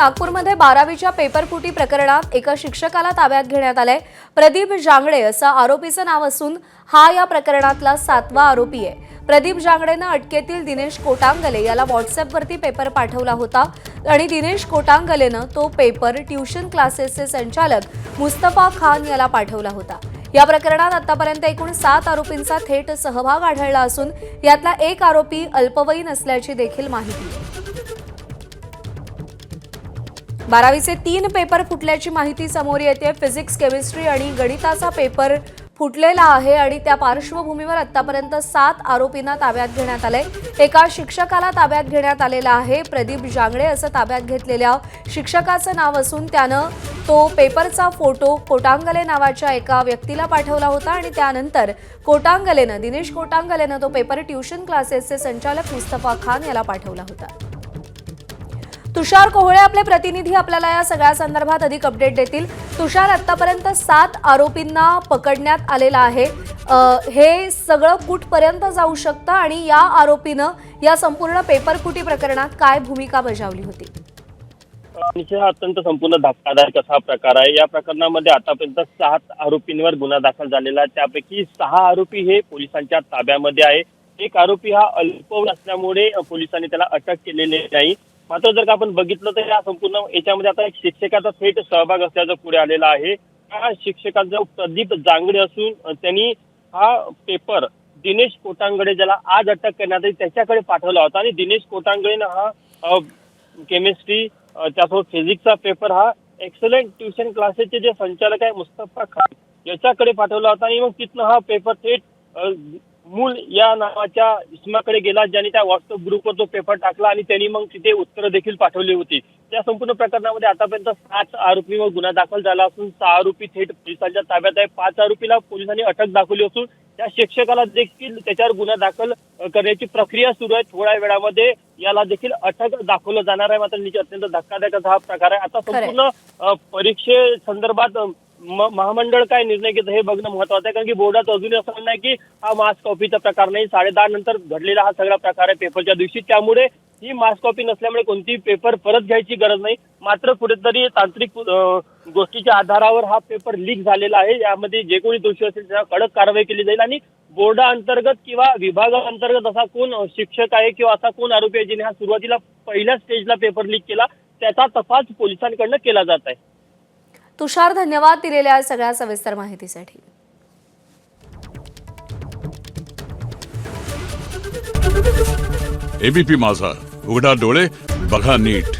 नागपूरमध्ये 12वीच्या पेपरफुटी प्रकरणात एका शिक्षकाला ताब्यात घेण्यात आले। प्रदीप जांगडे असं आरोपीचं नाव असून हा या प्रकरणातला 7वा आरोपी आहे। प्रदीप जांगडेनं अटकेतील दिनेश कोटांगले याला व्हॉट्सअॅपवरती पेपर पाठवला होता आणि दिनेश कोटांगलेनं तो पेपर ट्यूशन क्लासेसचे संचालक मुस्तफा खान याला पाठवला होता। या प्रकरणात आतापर्यंत एकूण 7 आरोपींचा थेट सहभाग आढळला असून यातला एक आरोपी अल्पवयीन असल्याची देखील माहिती आहे। 12वीचे 3 पेपर फुटल्याची माहिती समोर येते। फिजिक्स, केमिस्ट्री आणि गणिताचा पेपर फुटलेला आहे आणि त्या पार्श्वभूमीवर आतापर्यंत 7 आरोपींना ताब्यात घेण्यात आले। एका शिक्षकाला ताब्यात घेण्यात आलेला आहे। प्रदीप जांगडे असं ताब्यात घेतलेल्या शिक्षकाचं नाव असून त्यानं तो पेपरचा फोटो कोटांगले नावाच्या एका व्यक्तीला पाठवला होता आणि त्यानंतर दिनेश कोटांगलेनं तो पेपर ट्यूशन क्लासेसचे संचालक मुस्तफा खान याला पाठवला होता। तुषार कोहळे आपले प्रतिनिधी आपल्याला या सगळ्या संदर्भात अधिक अपडेट देतील। तुषार, आतापर्यंत 7 आरोपींना पकडण्यात आलेला आहे। हे सगळं कुठपर्यंत जाऊ शकतं आणि या आरोपीनं या संपूर्ण पेपरफुटी प्रकरणात काय भूमिका बजावली होती? निश्चित हा अत्यंत संपूर्ण धक्कादायक असा प्रकार आहे। या प्रकरणामध्ये आतापर्यंत 7 आरोपींवर गुन्हा दाखल झालेला आहे। त्यापैकी 6 आरोपी हे पोलिसांच्या ताब्यामध्ये आहे। एक आरोपी हा अल्पवयीन असल्यामुळे पोलिसांनी त्याला अटक केलेली नाही। मात्र जर का आपण बघितलं तर या संपूर्ण याच्यामध्ये आता एक शिक्षकाचा थेट सहभाग असल्याचं पुढे आलेला आहे। त्या शिक्षकाचा प्रदीप जांगडे असून त्यांनी हा पेपर दिनेश कोटांगडे ज्याला आज अटक करण्यात आली त्याच्याकडे पाठवला होता आणि दिनेश कोटांगडेनं हा केमिस्ट्री त्यासोबत फिजिक्सचा पेपर हा एक्सलंट ट्यूशन क्लासेसचे जे संचालक आहे मुस्तफा खान याच्याकडे पाठवला होता आणि मग तिथनं हा पेपर थेट मूल या नावाच्या इसमाकडे गेला, ज्यांनी त्या व्हॉट्सअप ग्रुपवर तो पेपर टाकला आणि त्यांनी मग तिथे उत्तरं देखील पाठवली होती। त्या संपूर्ण प्रकरणामध्ये आतापर्यंत 7 आरोपींवर गुन्हा दाखल झाला असून 6 आरोपी थेट पोलिसांच्या ताब्यात आहे। 5 आरोपीला पोलिसांनी अटक दाखवली असून त्या शिक्षकाला देखील त्याच्यावर गुन्हा दाखल करण्याची प्रक्रिया सुरू आहे। थोड्या वेळामध्ये याला देखील अटक दाखवलं जाणार आहे। मात्र अत्यंत धक्कादायक असा हा प्रकार आहे। आता संपूर्ण परीक्षे संदर्भात महामंडळ काय निर्णय घेतं हे बघणं महत्त्वाचं आहे, कारण की बोर्डात अजूनही असं नाही की हा मास कॉपीचा प्रकार नाही। 10:30 नंतर घडलेला हा सगळा प्रकार आहे पेपरच्या दिवशी, त्यामुळे ही मास कॉपी नसल्यामुळे कोणतीही पेपर परत घ्यायची गरज नाही। मात्र कुठेतरी तांत्रिक गोष्टीच्या आधारावर हा पेपर लीक झालेला आहे। यामध्ये जे कोणी दोषी असेल त्यांना कडक कारवाई केली जाईल आणि बोर्डाअंतर्गत किंवा विभागाअंतर्गत असा कोण शिक्षक आहे किंवा असा कोण आरोपी आहे जिने हा सुरुवातीला पहिल्या स्टेजला पेपर लीक केला त्याचा तपास पोलिसांकडून केला जात आहे। तुषार, धन्यवाद दिलेल्या सगळ्या सविस्तर माहितीसाठी। एबीपी माझा, उघडा डोळे बघा नीट।